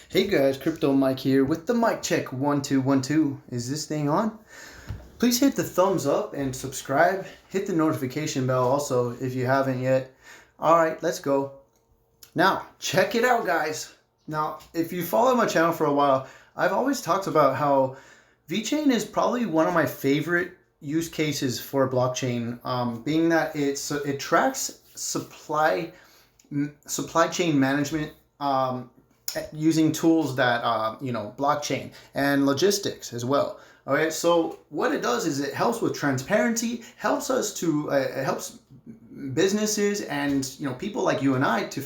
Hey guys, Crypto Mike here with the mic check 1212. Is this thing on? Please hit the thumbs up and subscribe. Hit the notification bell also if you haven't yet. Alright, let's go. Now, check it out guys. Now, if you follow my channel for a while, I've always talked about how VeChain is probably one of my favorite use cases for blockchain, being that it tracks supply chain management using tools that blockchain and logistics as well. All right, so what it does is it helps with transparency, helps us to it helps businesses and people like you and I to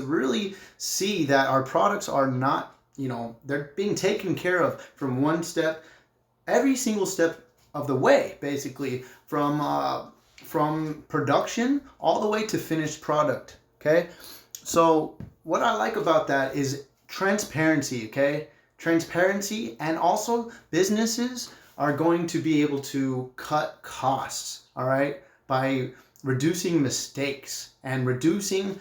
really see that our products are not, they're being taken care of from one step, every single step of the way, basically from production all the way to finished product. Okay, so what I like about that is transparency, okay? Transparency, and also businesses are going to be able to cut costs, all right? By reducing mistakes and reducing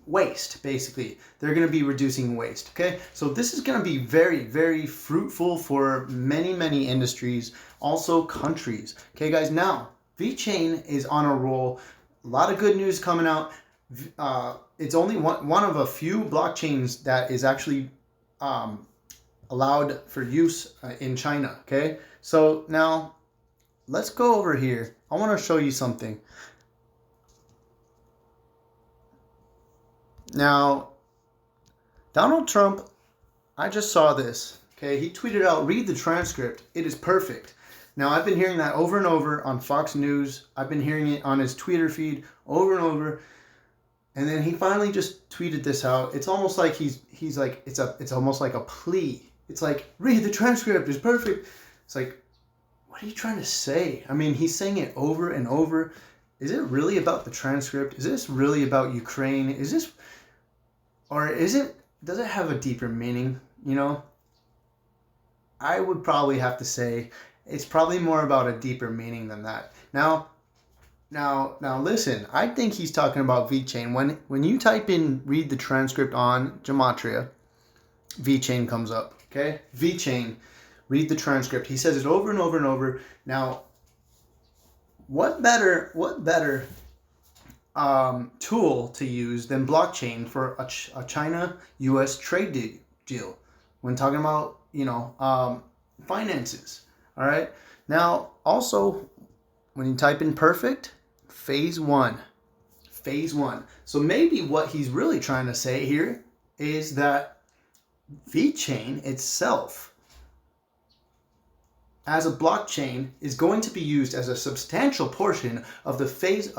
waste, basically. They're going to be reducing waste, okay? So this is going to be very, very fruitful for many, many industries, also countries. Okay, guys, now, VeChain is on a roll. A lot of good news coming out. It's only one of a few blockchains that is actually allowed for use in China. Okay, so now let's go over here. I want to show you something. Now, Donald Trump, I just saw this. Okay, he tweeted out, "Read the transcript. It is perfect." Now, I've been hearing that over and over on Fox News. I've been hearing it on his Twitter feed over and over. And then he finally just tweeted this out. It's almost like he's like, it's almost like a plea. It's like, read the transcript, it's perfect. It's like, what are you trying to say? I mean, he's saying it over and over. Is it really about the transcript? Is this really about Ukraine? Does it have a deeper meaning? I would probably have to say it's probably more about a deeper meaning than that. Now listen, I think he's talking about VeChain. When you type in read the transcript on Gematria, VeChain comes up, okay? VeChain, read the transcript. He says it over and over and over. Now, what better tool to use than blockchain for a China-US trade deal when talking about, finances, all right? Now, also, when you type in perfect, phase one. So maybe what he's really trying to say here is that VeChain itself as a blockchain is going to be used as a substantial portion of the phase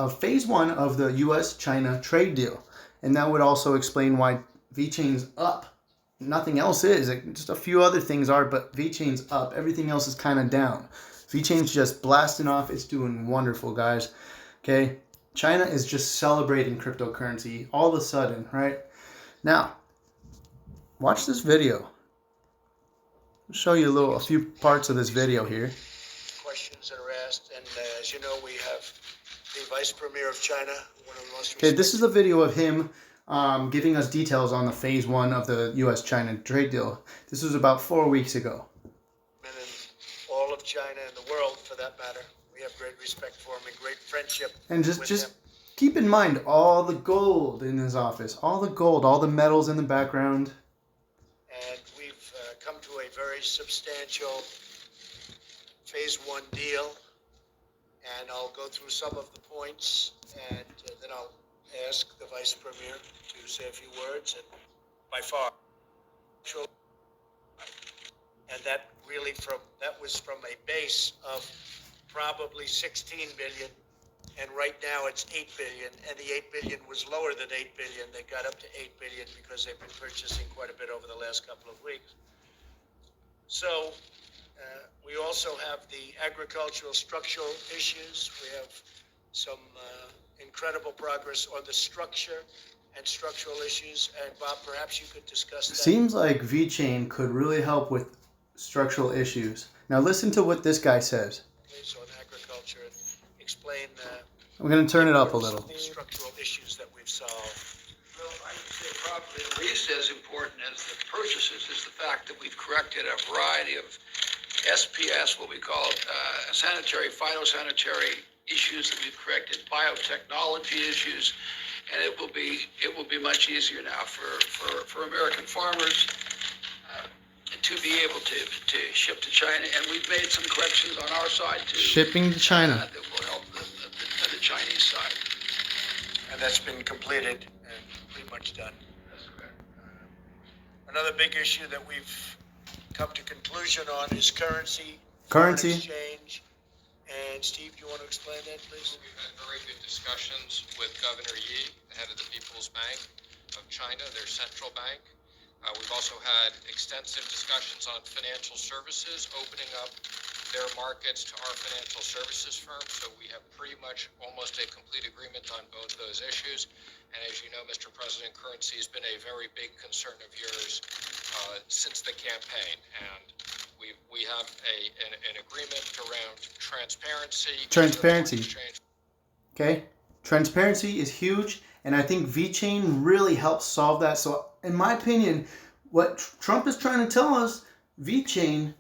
one of the US-China trade deal. And that would also explain why VeChain's up. Nothing else is. Just a few other things are, but VeChain's up. Everything else is kind of down. VeChain's just blasting off. It's doing wonderful, guys. Okay, China is just celebrating cryptocurrency all of a sudden, right? Now, watch this video. I'll show you a few parts of this video here. Questions that are asked, and as you know, we have the Vice Premier of China, one of the most. Okay, this is a video of him giving us details on the phase one of the U.S.-China trade deal. This was about 4 weeks ago. All of China and the world, for that matter. We have great respect for him and great friendship. And just keep in mind all the gold in his office, all the gold, all the metals in the background. And we've come to a very substantial phase one deal. And I'll go through some of the points, and then I'll ask the Vice Premier to say a few words. And by far, and that was from a base of probably 16 billion, and right now it's 8 billion, and the 8 billion was lower than 8 billion. They got up to 8 billion because they've been purchasing quite a bit over the last couple of weeks. So we also have the agricultural structural issues. We have some incredible progress on the structure and structural issues, and Bob, perhaps you could discuss that. Seems like VeChain could really help with structural issues. Now listen to what this guy says. On agriculture, and explain. I'm going to turn it up a little. The structural issues that we've solved. Well, I would say probably at least as important as the purchases is the fact that we've corrected a variety of SPS, what we call sanitary, phytosanitary issues that we've corrected, biotechnology issues, and it will be much easier now for American farmers to be able to ship to China, and we've made some corrections on our side too. Shipping to China. That will help the Chinese side. And that's been completed and pretty much done. That's correct. Another big issue that we've come to conclusion on is currency. Currency. Foreign exchange. And Steve, do you want to explain that, please? We've had very good discussions with Governor Yi, the head of the People's Bank of China, their central bank. We've also had extensive discussions on financial services, opening up their markets to our financial services firms. So we have pretty much almost a complete agreement on both those issues. And as you know, Mr. President, currency has been a very big concern of yours since the campaign. And we have an agreement around transparency. Transparency. Okay. Transparency is huge. And I think VeChain really helps solve that. So in my opinion, what Trump is trying to tell us, VeChain,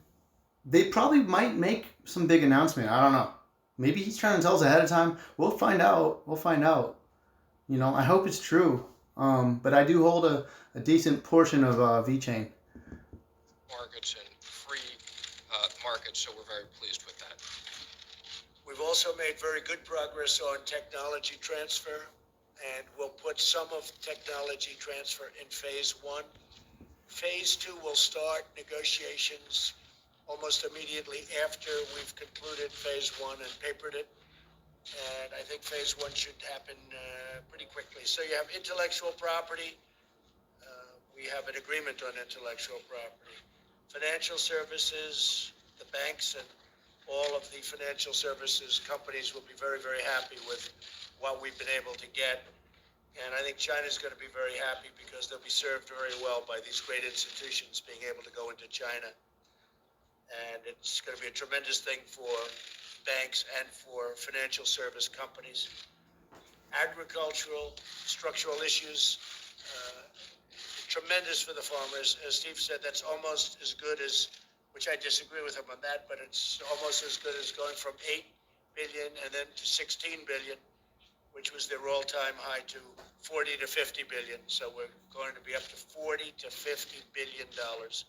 they probably might make some big announcement. I don't know. Maybe he's trying to tell us ahead of time. We'll find out. We'll find out. You know, I hope it's true. But I do hold a decent portion of VeChain. Markets and free markets, so we're very pleased with that. We've also made very good progress on technology transfer, and we'll put some of technology transfer in phase 1. Phase 2 will start negotiations almost immediately after we've concluded phase 1 and papered it. And I think phase 1 should happen pretty quickly. So you have intellectual property. We have an agreement on intellectual property. Financial services, the banks and all of the financial services companies will be very, very happy with what we've been able to get. And I think China's going to be very happy because they'll be served very well by these great institutions being able to go into China. And it's going to be a tremendous thing for banks and for financial service companies. Agricultural, structural issues, tremendous for the farmers. As Steve said, that's almost as good as, which I disagree with him on that, but it's almost as good as going from 8 billion and then to 16 billion, which was their all-time high, to 40 to 50 billion. So we're going to be up to 40 to 50 billion dollars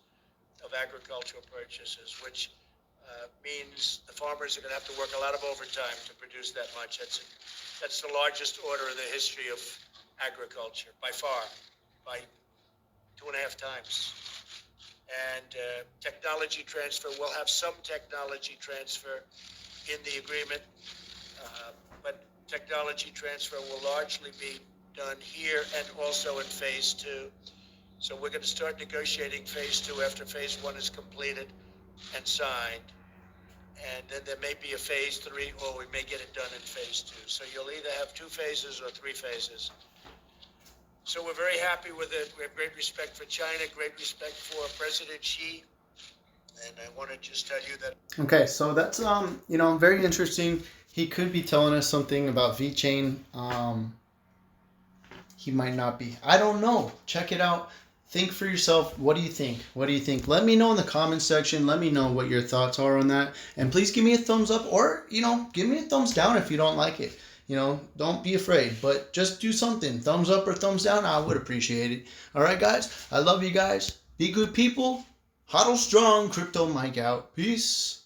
of agricultural purchases, which means the farmers are going to have to work a lot of overtime to produce that much. That's the largest order in the history of agriculture, by far, by 2.5 times. And technology transfer, we'll have some technology transfer in the agreement, but technology transfer will largely be done here and also in phase 2. So we're going to start negotiating phase 2 after phase 1 is completed and signed. And then there may be a phase 3, or we may get it done in phase 2. So you'll either have 2 phases or 3 phases. So we're very happy with it. We have great respect for China, great respect for President Xi. And I want to just tell you that. Okay, so that's very interesting. He could be telling us something about VeChain. He might not be. I don't know. Check it out. Think for yourself. What do you think? What do you think? Let me know in the comments section. Let me know what your thoughts are on that. And please give me a thumbs up, or, give me a thumbs down if you don't like it. Don't be afraid, but just do something. Thumbs up or thumbs down, I would appreciate it. All right, guys. I love you guys. Be good people. Hodl strong. Crypto Mike out. Peace.